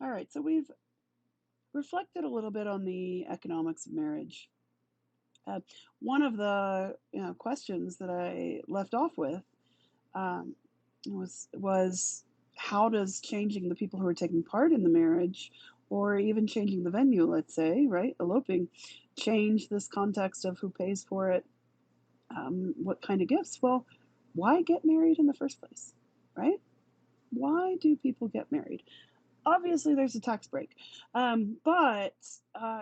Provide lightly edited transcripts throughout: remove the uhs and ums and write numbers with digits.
All right, so we've reflected a little bit on the economics of marriage. Uh, One of the questions that I left off with um, was how does changing the people who are taking part in the marriage, or even changing the venue, let's say, right, eloping, change this context of who pays for it, what kind of gifts? Well, why get married in the first place, right? Why do people get married? Obviously there's a tax break, but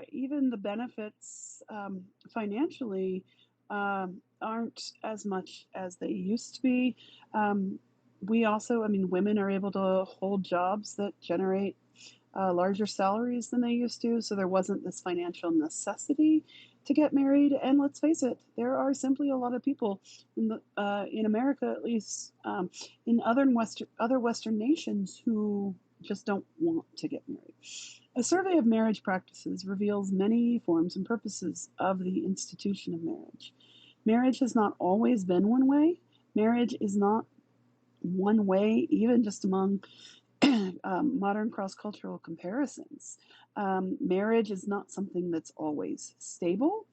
even the benefits financially aren't as much as they used to be. um, we also, I mean, women are able to hold jobs that generate larger salaries than they used to, so there wasn't this financial necessity to get married. And let's face it, there are simply a lot of people in America, at least, in other Western nations, who just don't want to get married. A survey of marriage practices reveals many forms and purposes of the institution of marriage. Marriage has not always been one way. Marriage is not one way, even just among modern cross cultural comparisons. Marriage is not something that's always stable.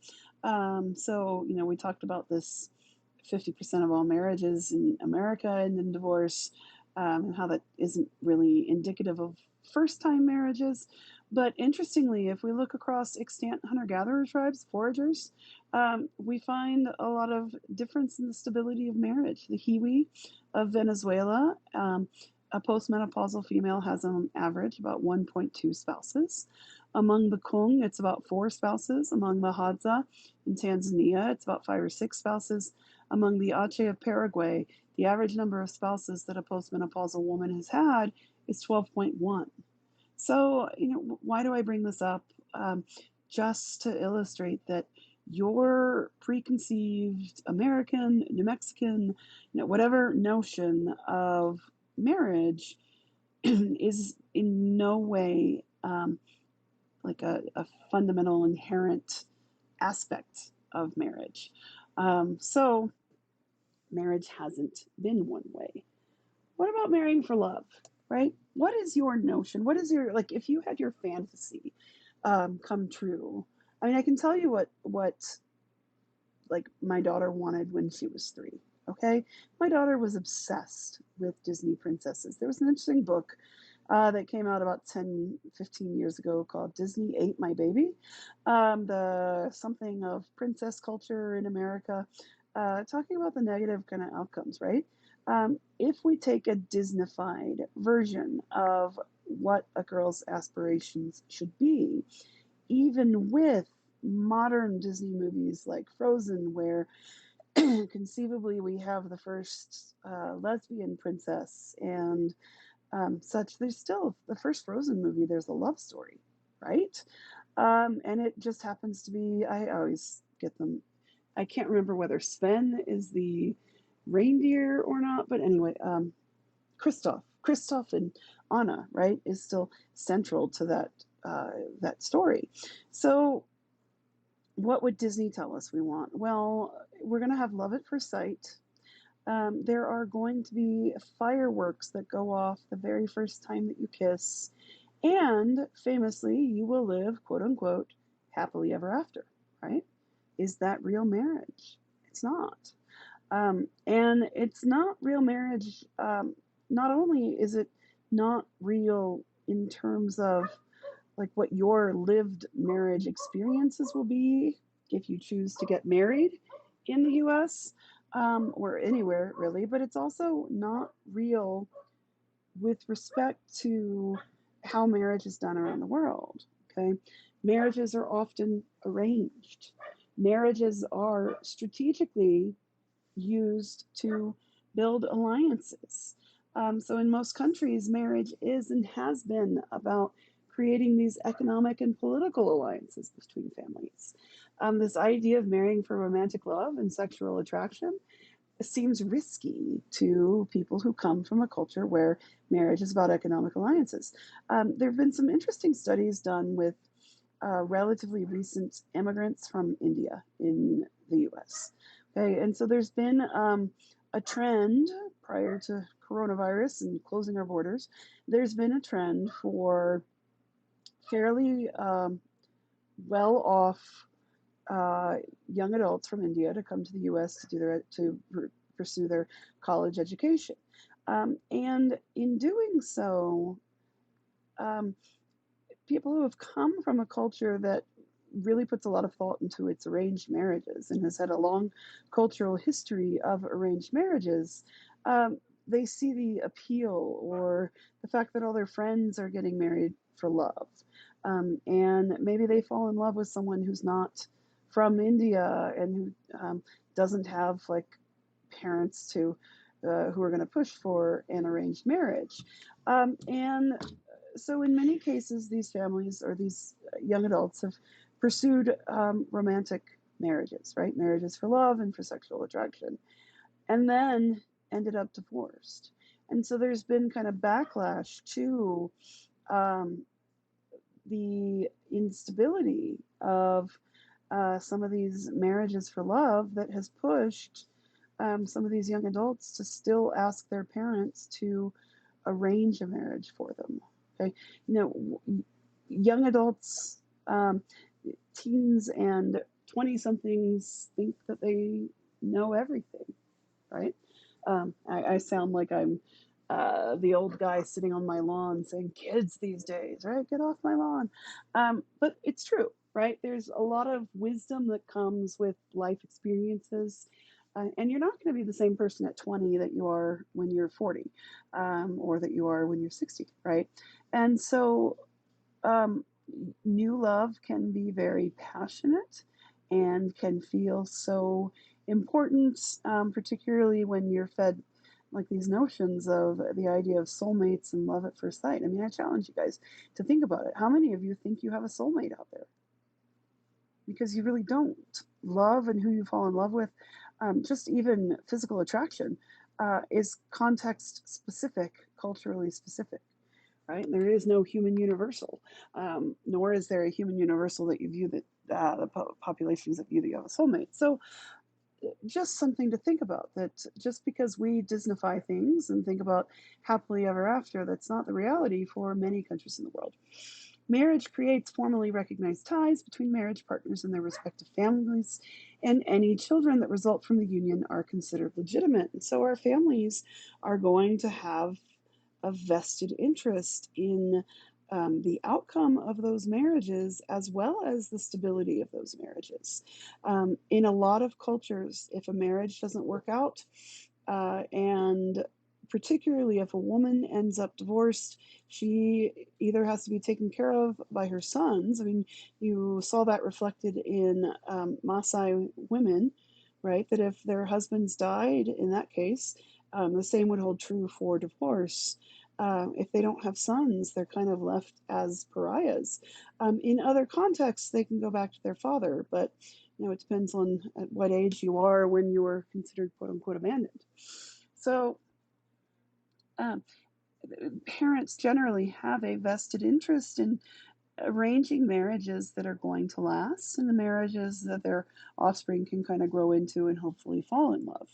So, we talked about this 50% of all marriages in America and in divorce, and how that isn't really indicative of first time marriages. But interestingly, if we look across extant hunter gatherer tribes, foragers, we find a lot of difference in the stability of marriage. The Hiwi of Venezuela, a postmenopausal female has on average about 1.2 spouses. Among the Kung, it's about 4 spouses. Among the Hadza in Tanzania, it's about 5 or 6 spouses. Among the Ache of Paraguay, the average number of spouses that a postmenopausal woman has had is 12.1. So, why do I bring this up? Just to illustrate that your preconceived American, New Mexican, whatever notion of marriage is in no way like a fundamental inherent aspect of marriage. So marriage hasn't been one way. What about marrying for love, right? What is your notion? What is your, like, if you had your fantasy come true? I mean, I can tell you what like my daughter wanted when she was 3. Okay, my daughter was obsessed with Disney princesses. There was an interesting book that came out about 10, 15 years ago called Disney Ate My Baby. The something of princess culture in America, talking about the negative kind of outcomes, right? If we take a Disneyfied version of what a girl's aspirations should be, even with modern Disney movies like Frozen, where conceivably we have the first lesbian princess and such, there's still the first Frozen movie, there's a love story, right? And it just happens to be, I always get them, I can't remember whether Sven is the reindeer or not, but anyway, Kristoff and Anna, right, is still central to that story. So what would Disney tell us we want? Well, we're going to have love at first sight. There are going to be fireworks that go off the very first time that you kiss. And famously, you will live, quote unquote, happily ever after, right? Is that real marriage? It's not. And it's not real marriage. Not only is it not real in terms of like what your lived marriage experiences will be if you choose to get married in the US, or anywhere really, but it's also not real with respect to how marriage is done around the world. Okay. Marriages are often arranged, marriages are strategically used to build alliances. So, in most countries, marriage is and has been about creating these economic and political alliances between families. This idea of marrying for romantic love and sexual attraction seems risky to people who come from a culture where marriage is about economic alliances. There have been some interesting studies done with relatively recent immigrants from India in the US. Okay, and so there's been a trend prior to coronavirus and closing our borders. There's been a trend for fairly well off uh, young adults from India to come to the U.S. to do pursue their college education, and in doing so, um, people who have come from a culture that really puts a lot of thought into its arranged marriages and has had a long cultural history of arranged marriages, um, they see the appeal or the fact that all their friends are getting married for love. And maybe they fall in love with someone who's not from India and who doesn't have like parents to who are going to push for an arranged marriage. And so in many cases, these families or these young adults have pursued romantic marriages, right? Marriages for love and for sexual attraction, and then ended up divorced. And so there's been kind of backlash to um, the instability of some of these marriages for love that has pushed some of these young adults to still ask their parents to arrange a marriage for them. Okay, you know, young adults, teens, and 20 somethings think that they know everything, right? I sound like I'm the old guy sitting on my lawn saying, kids these days, right? Get off my lawn. But it's true, right? There's a lot of wisdom that comes with life experiences. And you're not going to be the same person at 20 that you are when you're 40, or that you are when you're 60, right? And so um, new love can be very passionate and can feel so important, particularly when you're fed like these notions of the idea of soulmates and love at first sight. I mean, I challenge you guys to think about it. How many of you think you have a soulmate out there? Because you really don't. Love and who you fall in love with, just even physical attraction, is context specific, culturally specific, right? There is no human universal, nor is there a human universal that you view that populations that view that you have a soulmate. So just something to think about, that just because we Disneyfy things and think about happily ever after, that's not the reality for many countries in the world. Marriage creates formally recognized ties between marriage partners and their respective families, and any children that result from the union are considered legitimate. And so our families are going to have a vested interest in the outcome of those marriages as well as the stability of those marriages. In a lot of cultures, if a marriage doesn't work out, and particularly if a woman ends up divorced, she either has to be taken care of by her sons. I mean, you saw that reflected in Maasai women, right? That if their husbands died in that case, the same would hold true for divorce. If they don't have sons, they're kind of left as pariahs. In other contexts, they can go back to their father, but it depends on at what age you are when you are considered quote unquote abandoned. So um, parents generally have a vested interest in arranging marriages that are going to last and the marriages that their offspring can kind of grow into and hopefully fall in love.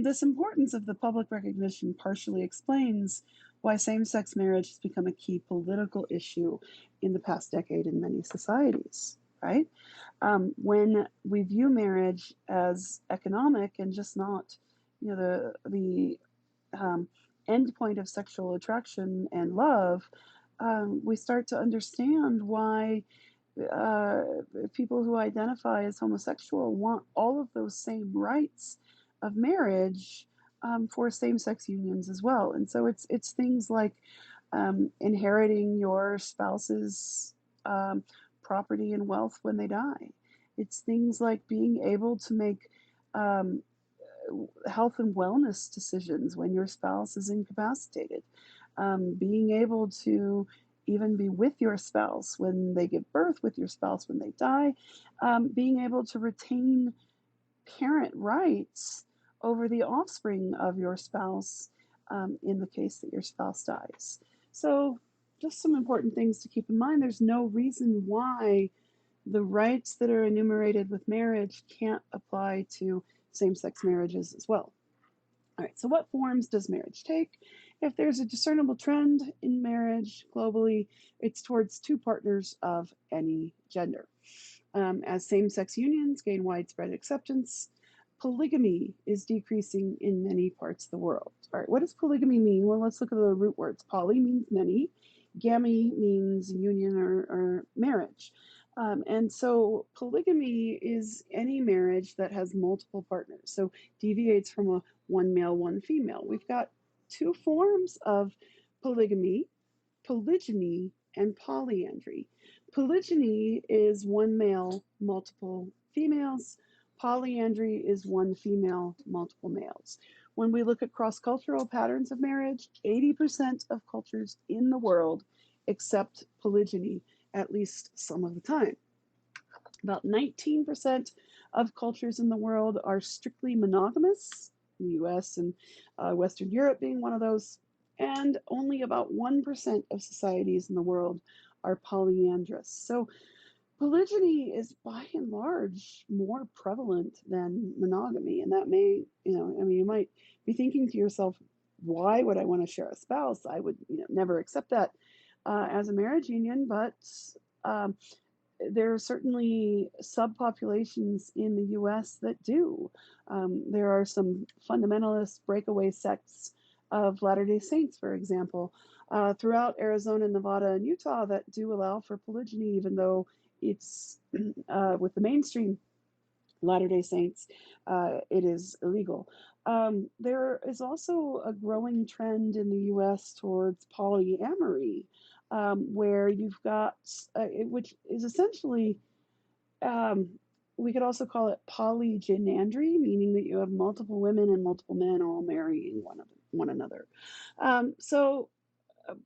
This importance of the public recognition partially explains why same sex marriage has become a key political issue in the past decade in many societies, right? When we view marriage as economic and just not, the end point of sexual attraction and love, we start to understand why uh, people who identify as homosexual want all of those same rights of marriage for same-sex unions as well. And so it's things like inheriting your spouse's um, property and wealth when they die. It's things like being able to make um, health and wellness decisions when your spouse is incapacitated, being able to even be with your spouse when they give birth, with your spouse when they die, being able to retain parent rights over the offspring of your spouse in the case that your spouse dies. So, just some important things to keep in mind. There's no reason why the rights that are enumerated with marriage can't apply to same sex marriages as well. All right, so what forms does marriage take? If there's a discernible trend in marriage globally, it's towards two partners of any gender. As same sex unions gain widespread acceptance, polygamy is decreasing in many parts of the world. All right, what does polygamy mean? Well, let's look at the root words. Poly means many, gamy means union or marriage. And so polygamy is any marriage that has multiple partners. So deviates from a one male, one female. We've got two forms of polygamy: polygyny and polyandry. Polygyny is one male, multiple females. Polyandry is one female, multiple males. When we look at cross cultural patterns of marriage, 80% of cultures in the world accept polygyny at least some of the time. About 19% of cultures in the world are strictly monogamous, the US and Western Europe being one of those, and only about 1% of societies in the world are polyandrous. So polygyny is by and large more prevalent than monogamy, and that may, I mean, you might be thinking to yourself, why would I want to share a spouse? I would, never accept that as a marriage union, but um, there are certainly subpopulations in the US that do. There are some fundamentalist breakaway sects of Latter day Saints, for example, throughout Arizona, Nevada, and Utah that do allow for polygyny, even though it's with the mainstream Latter day Saints, it is illegal. There is also a growing trend in the US towards polyamory, where you've got, which is essentially, um, we could also call it polygynandry, meaning that you have multiple women and multiple men all marrying one another. So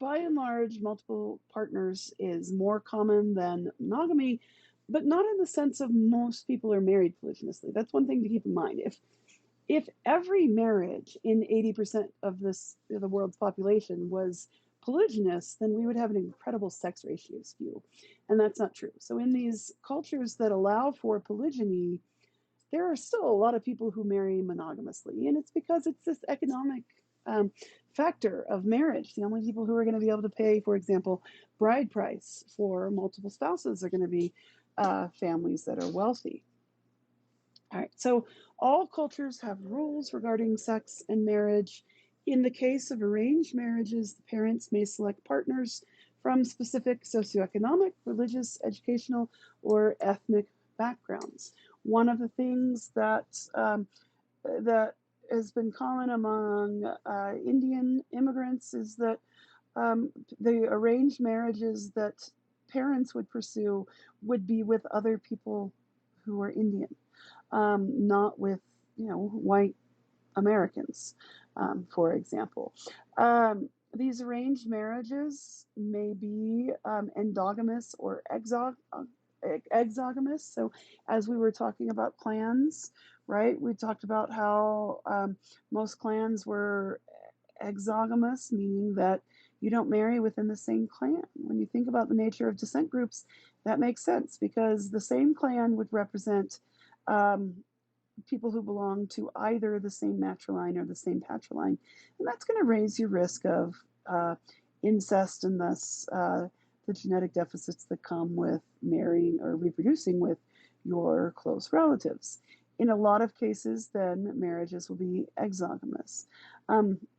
by and large, multiple partners is more common than monogamy, but not in the sense of most people are married polygamously. That's one thing to keep in mind. If every marriage in 80% of the world's population was polygynous, then we would have an incredible sex ratio skew, and that's not true. So in these cultures that allow for polygyny, there are still a lot of people who marry monogamously, and it's because it's this economic um, factor of marriage. The only people who are going to be able to pay, for example, bride price for multiple spouses are going to be families that are wealthy. All right, so all cultures have rules regarding sex and marriage. In the case of arranged marriages, the parents may select partners from specific socioeconomic, religious, educational, or ethnic backgrounds. One of the things that has been common among Indian immigrants is that the arranged marriages that parents would pursue would be with other people who are Indian, not with white Americans, for example. These arranged marriages may be endogamous or exogamous. So, as we were talking about clans, right? We talked about how most clans were exogamous, meaning that you don't marry within the same clan. When you think about the nature of descent groups, that makes sense because the same clan would represent um, people who belong to either the same matriline or the same patriline, and that's going to raise your risk of incest and thus the genetic deficits that come with marrying or reproducing with your close relatives. In a lot of cases, then marriages will be exogamous.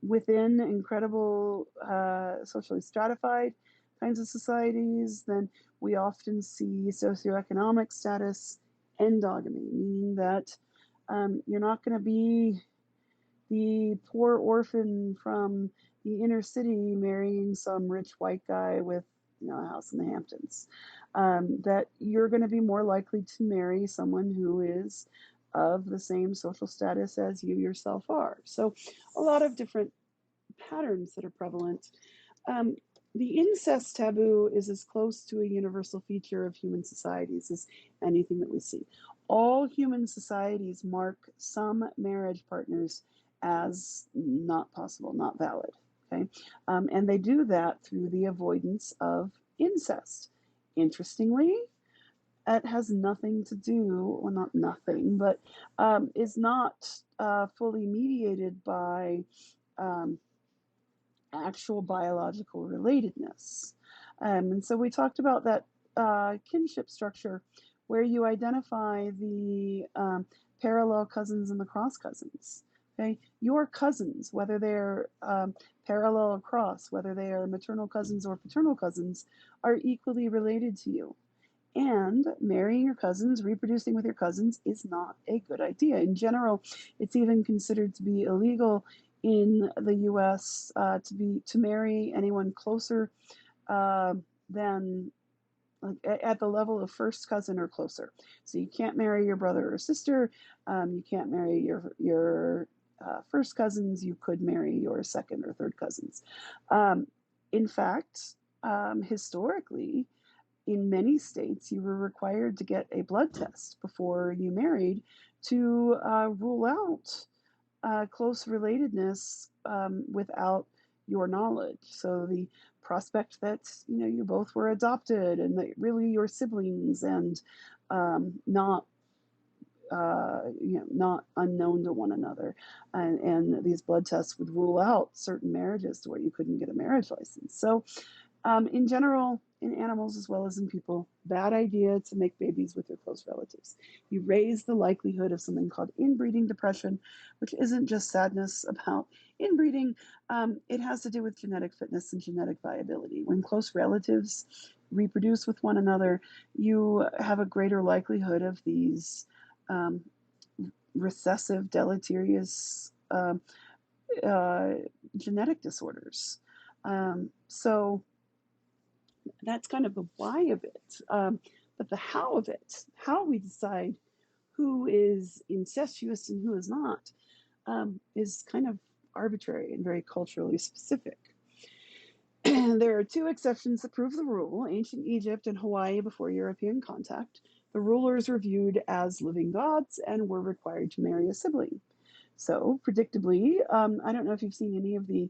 Within incredible socially stratified kinds of societies, then we often see socioeconomic status endogamy, meaning that you're not going to be the poor orphan from the inner city marrying some rich white guy with a house in the Hamptons. That you're going to be more likely to marry someone who is of the same social status as you yourself are. So, a lot of different patterns that are prevalent. Um, the incest taboo is as close to a universal feature of human societies as anything that we see. All human societies mark some marriage partners as not possible, not valid. Okay, and they do that through the avoidance of incest. Interestingly, it has nothing to do, well, not nothing, but is not fully mediated by um, actual biological relatedness. And so we talked about that kinship structure where you identify the parallel cousins and the cross cousins. Okay, your cousins, whether they're parallel or cross, whether they are maternal cousins or paternal cousins, are equally related to you. And marrying your cousins, reproducing with your cousins is not a good idea. In general, it's even considered to be illegal in the U.S. To marry anyone closer uh, than like at the level of first cousin or closer. So you can't marry your brother or sister. You can't marry your first cousins. You could marry your second or third cousins. Um, in fact, historically, in many states, you were required to get a blood test before you married to rule out close relatedness without your knowledge. So the prospect that you both were adopted and that really your siblings and not not unknown to one another, and these blood tests would rule out certain marriages to where you couldn't get a marriage license. So in general, in animals as well as in people, bad idea to make babies with your close relatives. You raise the likelihood of something called inbreeding depression, which isn't just sadness about inbreeding. It has to do with genetic fitness and genetic viability. When close relatives reproduce with one another, you have a greater likelihood of these um, recessive, deleterious uh, genetic disorders. So that's kind of the why of it. But the how of it, how we decide who is incestuous and who is not, is kind of arbitrary and very culturally specific. There are two exceptions that prove the rule: ancient Egypt and Hawaii before European contact. The rulers were viewed as living gods and were required to marry a sibling. So, predictably, I don't know if you've seen any of the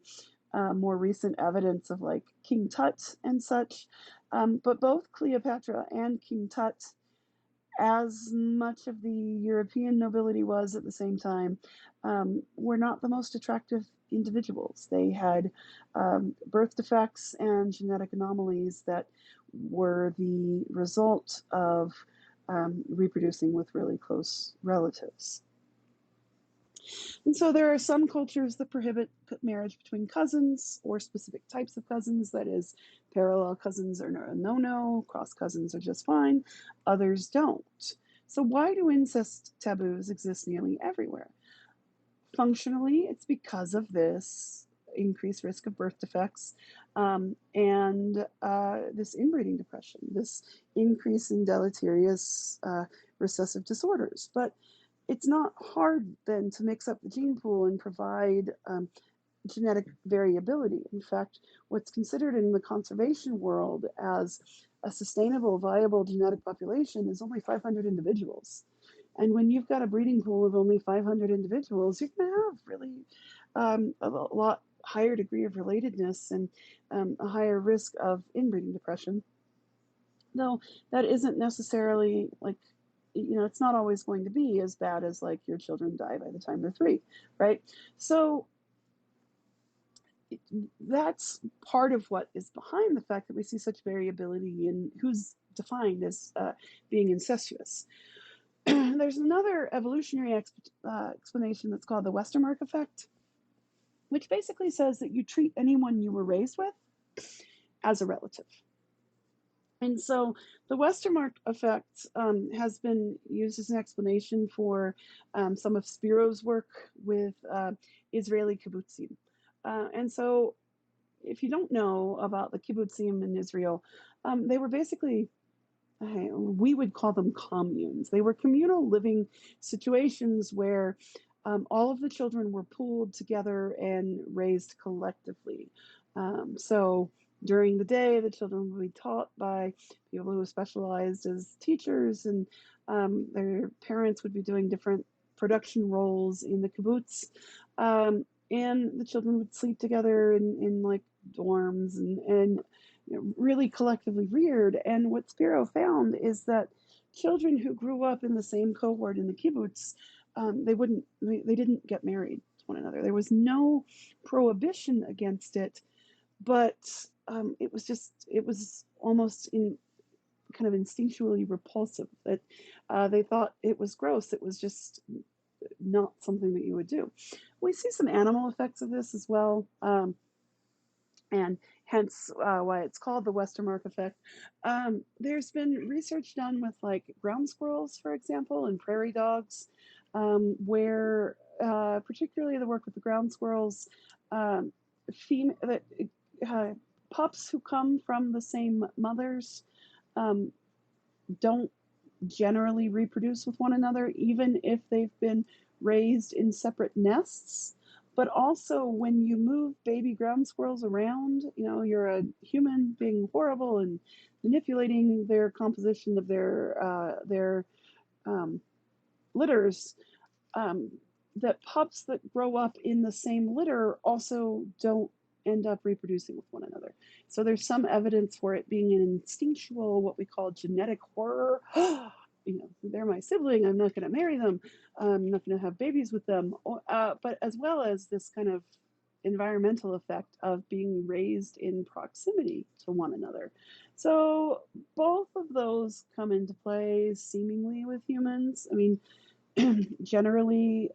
more recent evidence of like King Tut and such, but both Cleopatra and King Tut, as much of the European nobility was at the same time, were not the most attractive individuals. They had birth defects and genetic anomalies that were the result of reproducing with really close relatives. And so there are some cultures that prohibit marriage between cousins or specific types of cousins. That is, parallel cousins are a no no, cross cousins are just fine. Others don't. So, why do incest taboos exist nearly everywhere? Functionally, it's because of this increased risk of birth defects and this inbreeding depression, this increase in deleterious recessive disorders. But it's not hard then to mix up the gene pool and provide genetic variability. In fact, what's considered in the conservation world as a sustainable, viable genetic population is only 500 individuals. And when you've got a breeding pool of only 500 individuals, you're going to have really a lot higher degree of relatedness and a higher risk of inbreeding depression. Though that isn't necessarily like, it's not always going to be as bad as like your children die by the time they're 3, right? So that's part of what is behind the fact that we see such variability in who's defined as being incestuous. There's another evolutionary explanation that's called the Westermarck effect, which basically says that you treat anyone you were raised with as a relative. And so the Westermarck effect has been used as an explanation for some of Spiro's work with Israeli kibbutzim. And so if you don't know about the kibbutzim in Israel, they were basically, we would call them communes. They were communal living situations where all of the children were pooled together and raised collectively. So during the day, the children would be taught by people who specialized as teachers, and their parents would be doing different production roles in the kibbutz. And the children would sleep together in like dorms and really collectively reared. And what Spiro found is that children who grew up in the same cohort in the kibbutz, they didn't get married. one another. There was no prohibition against it, but it was almost kind of instinctually repulsive that they thought it was gross. It was just not something that you would do. We see some animal effects of this as well. And hence why it's called the Westermarck effect. There's been research done with like ground squirrels, for example, and prairie dogs, where particularly the work with the ground squirrels, um, that uh, pups who come from the same mothers um, don't generally reproduce with one another, even if they've been raised in separate nests. But also, when you move baby ground squirrels around, you're a human being horrible and manipulating their composition of their um, litters. Um, that pups that grow up in the same litter also don't end up reproducing with one another. So there's some evidence for it being an instinctual, what we call genetic horror. They're my sibling. I'm not going to marry them. I'm not going to have babies with them. But as well as this kind of environmental effect of being raised in proximity to one another. So both of those come into play seemingly with humans. I mean, generally,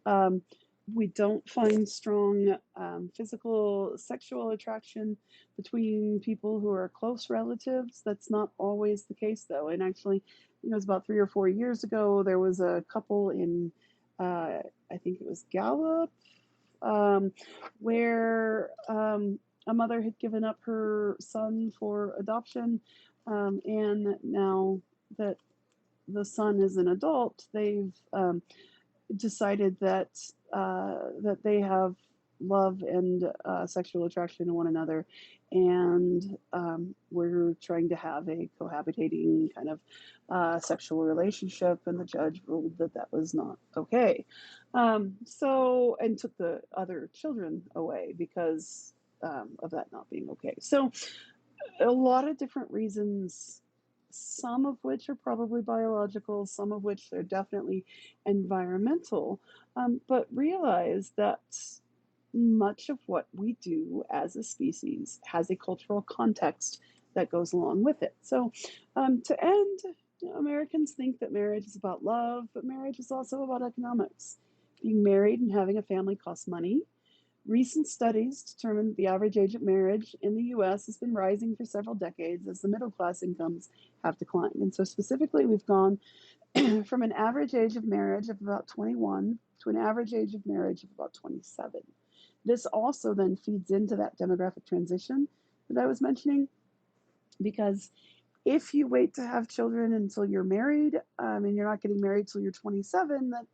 we don't find strong physical sexual attraction between people who are close relatives. That's not always the case, though. And actually, it was about 3 or 4 years ago, there was a couple in, I think it was Gallup, um, where a mother had given up her son for adoption. And now that the son is an adult, they've decided that they have love and sexual attraction to one another, and we're trying to have a cohabitating kind of sexual relationship, and the judge ruled that that was not okay. And took the other children away because of that not being okay. So a lot of different reasons, some of which are probably biological, some of which are definitely environmental. But realize that much of what we do as a species has a cultural context that goes along with it. So, to end, Americans think that marriage is about love, but marriage is also about economics. Being married and having a family costs money. Recent studies determine the average age of marriage in the US has been rising for several decades as the middle class incomes have declined. And so, specifically, we've gone from an average age of marriage of about 21 to an average age of marriage of about 27. This also then feeds into that demographic transition that I was mentioning, because if you wait to have children until you're married, and you're not getting married till you're 27, that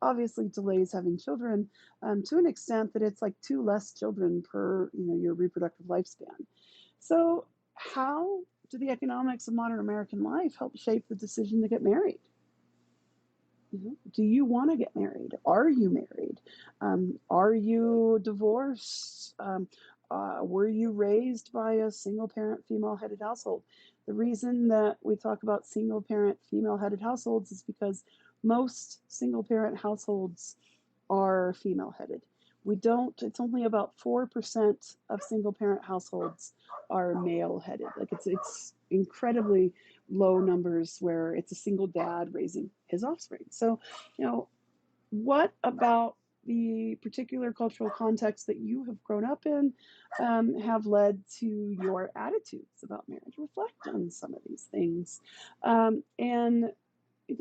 obviously delays having children to an extent that it's like two less children per your reproductive lifespan. So how do the economics of modern American life help shape the decision to get married? Do you want to get married? Are you married? Are you divorced? Were you raised by a single parent female headed household? The reason that we talk about single parent female headed households is because most single parent households are female headed. We don't, it's only about 4% of single parent households are male headed. Like it's incredibly low numbers where it's a single dad raising his offspring. So, what about the particular cultural context that you have grown up in have led to your attitudes about marriage? Reflect on some of these things, and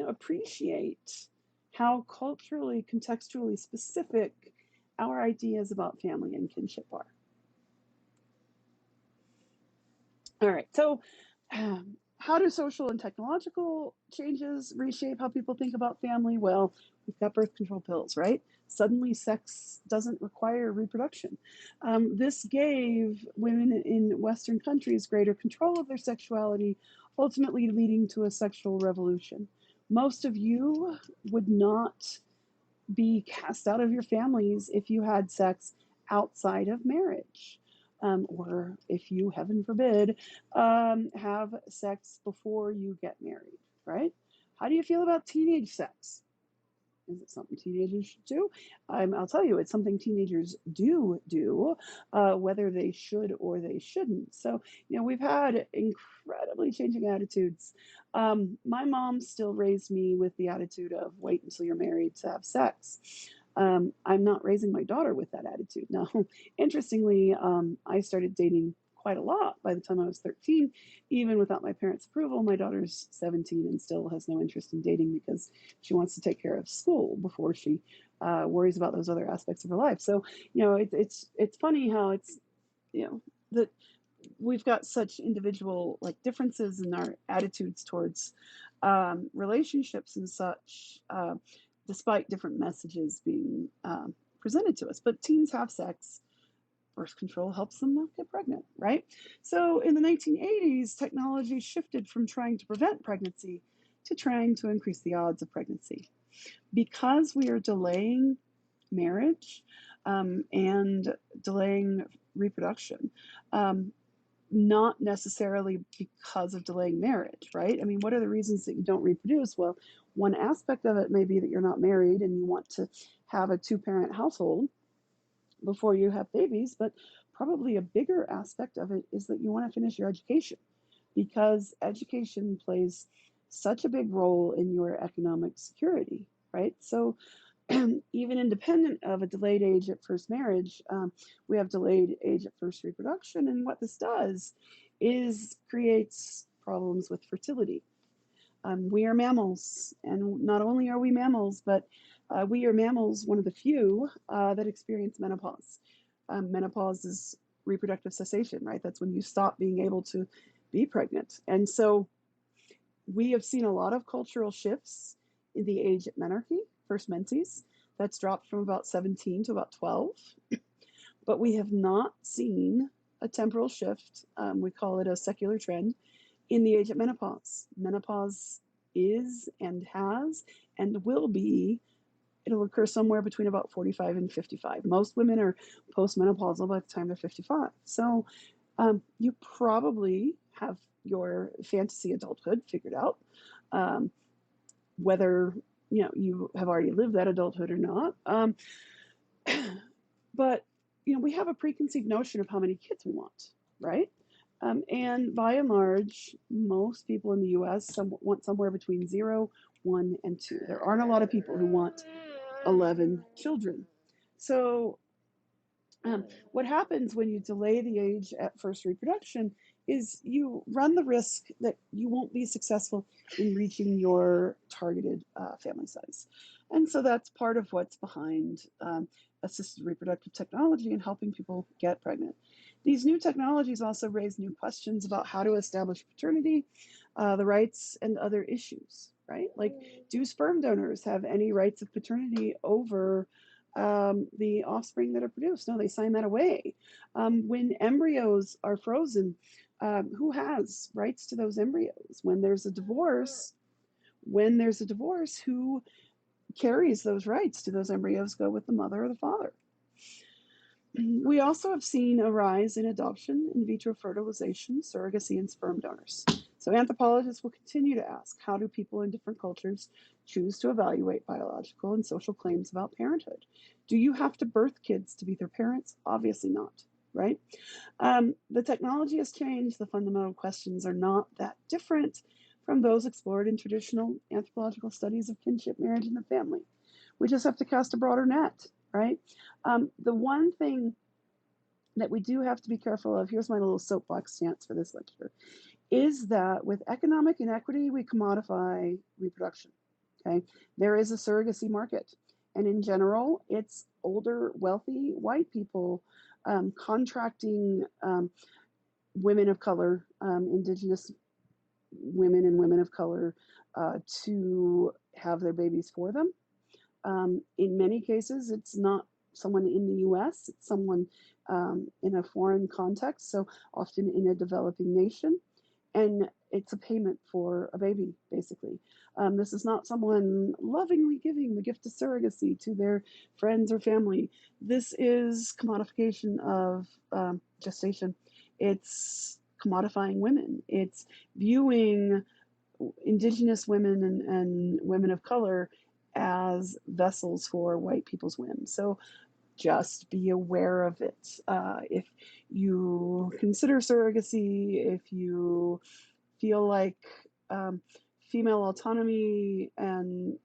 appreciate how culturally, contextually specific our ideas about family and kinship are. All right, so how do social and technological changes reshape how people think about family? Well, we've got birth control pills, right? Suddenly, sex doesn't require reproduction. This gave women in Western countries greater control of their sexuality, ultimately leading to a sexual revolution. Most of you would not be cast out of your families if you had sex outside of marriage. Or if you, heaven forbid, have sex before you get married, right? How do you feel about teenage sex? Is it something teenagers should do? I'll tell you, it's something teenagers do, whether they should or they shouldn't. So, we've had incredibly changing attitudes. My mom still raised me with the attitude of wait until you're married to have sex. I'm not raising my daughter with that attitude. Now, interestingly, I started dating quite a lot by the time I was 13, even without my parents' approval. My daughter's 17 and still has no interest in dating because she wants to take care of school before she worries about those other aspects of her life. So, it's funny how it's that we've got such individual like differences in our attitudes towards relationships and such, despite different messages being presented to us. But teens have sex. Birth control helps them not get pregnant, right? So in the 1980s, technology shifted from trying to prevent pregnancy to trying to increase the odds of pregnancy. Because we are delaying marriage and delaying reproduction, not necessarily because of delaying marriage, right? I mean, what are the reasons that you don't reproduce? Well, one aspect of it may be that you're not married and you want to have a two-parent household before you have babies, but probably a bigger aspect of it is that you want to finish your education because education plays such a big role in your economic security, right? So even independent of a delayed age at first marriage, we have delayed age at first reproduction. And what this does is creates problems with fertility. We are mammals, and not only are we mammals, but we are mammals, one of the few that experience menopause. Menopause is reproductive cessation, right? That's when you stop being able to be pregnant. And so we have seen a lot of cultural shifts in the age at menarche, first menses. That's dropped from about 17 to about 12. But we have not seen a temporal shift. We call it a secular trend in the age of menopause. Menopause is and has and will be, it'll occur somewhere between about 45 and 55. Most women are postmenopausal by the time they're 55. So you probably have your fantasy adulthood figured out, whether you have already lived that adulthood or not. But we have a preconceived notion of how many kids we want, right? And by and large, most people in the U.S. Want somewhere between 0, 1, and 2. There aren't a lot of people who want 11 children. So what happens when you delay the age at first reproduction is you run the risk that you won't be successful in reaching your targeted family size. And so that's part of what's behind assisted reproductive technology and helping people get pregnant. These new technologies also raise new questions about how to establish paternity, the rights, and other issues, right? Like, do sperm donors have any rights of paternity over the offspring that are produced? No, they sign that away. When embryos are frozen, who has rights to those embryos? When there's a divorce, who carries those rights? Do those embryos go with the mother or the father? We also have seen a rise in adoption, in vitro fertilization, surrogacy, and sperm donors. So anthropologists will continue to ask, how do people in different cultures choose to evaluate biological and social claims about parenthood? Do you have to birth kids to be their parents? Obviously not, right? The technology has changed. The fundamental questions are not that different from those explored in traditional anthropological studies of kinship, marriage, and the family. We just have to cast a broader net, right? The one thing that we do have to be careful of, here's my little soapbox stance for this lecture, is that with economic inequity, we commodify reproduction, okay? There is a surrogacy market, and in general, it's older, wealthy, white people contracting women of color, indigenous women and women of color to have their babies for them. In many cases, it's not someone in the US, it's someone in a foreign context, so often in a developing nation. And it's a payment for a baby, basically. This is not someone lovingly giving the gift of surrogacy to their friends or family. This is commodification of gestation. It's commodifying women. It's viewing indigenous women and women of color as vessels for white people's whims. So just be aware of it. If you consider surrogacy, if you feel like um, female autonomy and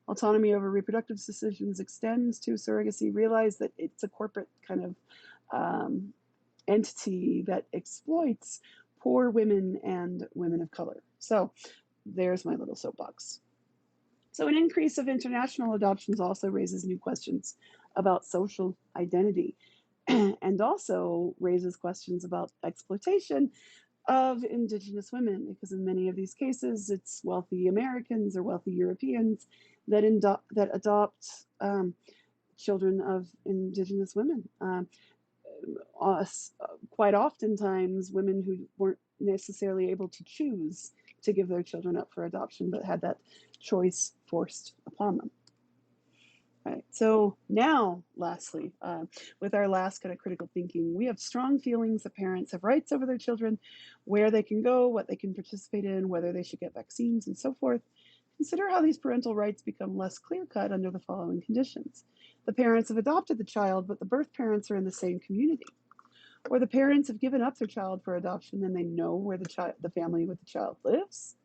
autonomy over reproductive decisions extends to surrogacy, realize that it's a corporate kind of um, entity that exploits poor women and women of color. So there's my little soapbox. So, an increase of international adoptions also raises new questions about social identity and also raises questions about exploitation of Indigenous women, because in many of these cases, it's wealthy Americans or wealthy Europeans that adopt children of Indigenous women. Us, quite oftentimes, women who weren't necessarily able to choose to give their children up for adoption, but had that choice forced upon them. Right. So now, lastly, with our last kind of critical thinking, we have strong feelings that parents have rights over their children, where they can go, what they can participate in, whether they should get vaccines, and so forth. Consider how these parental rights become less clear cut under the following conditions. The parents have adopted the child, but the birth parents are in the same community. Or the parents have given up their child for adoption and they know where the family with the child lives,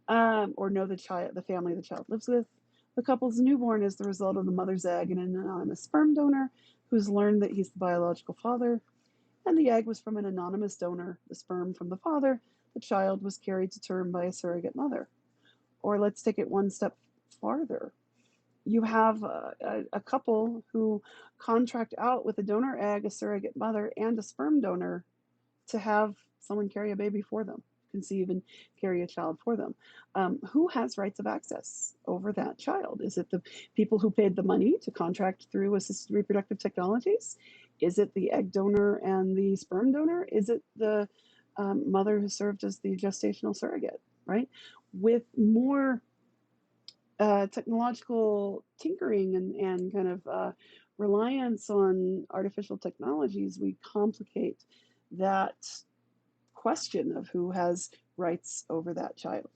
or know the family the child lives with. The couple's newborn is the result of the mother's egg and an anonymous sperm donor who's learned that he's the biological father, and the egg was from an anonymous donor, the sperm from the father. The child was carried to term by a surrogate mother. Or let's take it one step farther. You have a couple who contract out with a donor egg, a surrogate mother, and a sperm donor to have someone carry a baby for them, conceive and carry a child for them. Who has rights of access over that child? Is it the people who paid the money to contract through assisted reproductive technologies? Is it the egg donor and the sperm donor? Is it the mother who served as the gestational surrogate, right? With more technological tinkering and kind of reliance on artificial technologies, we complicate that question of who has rights over that child.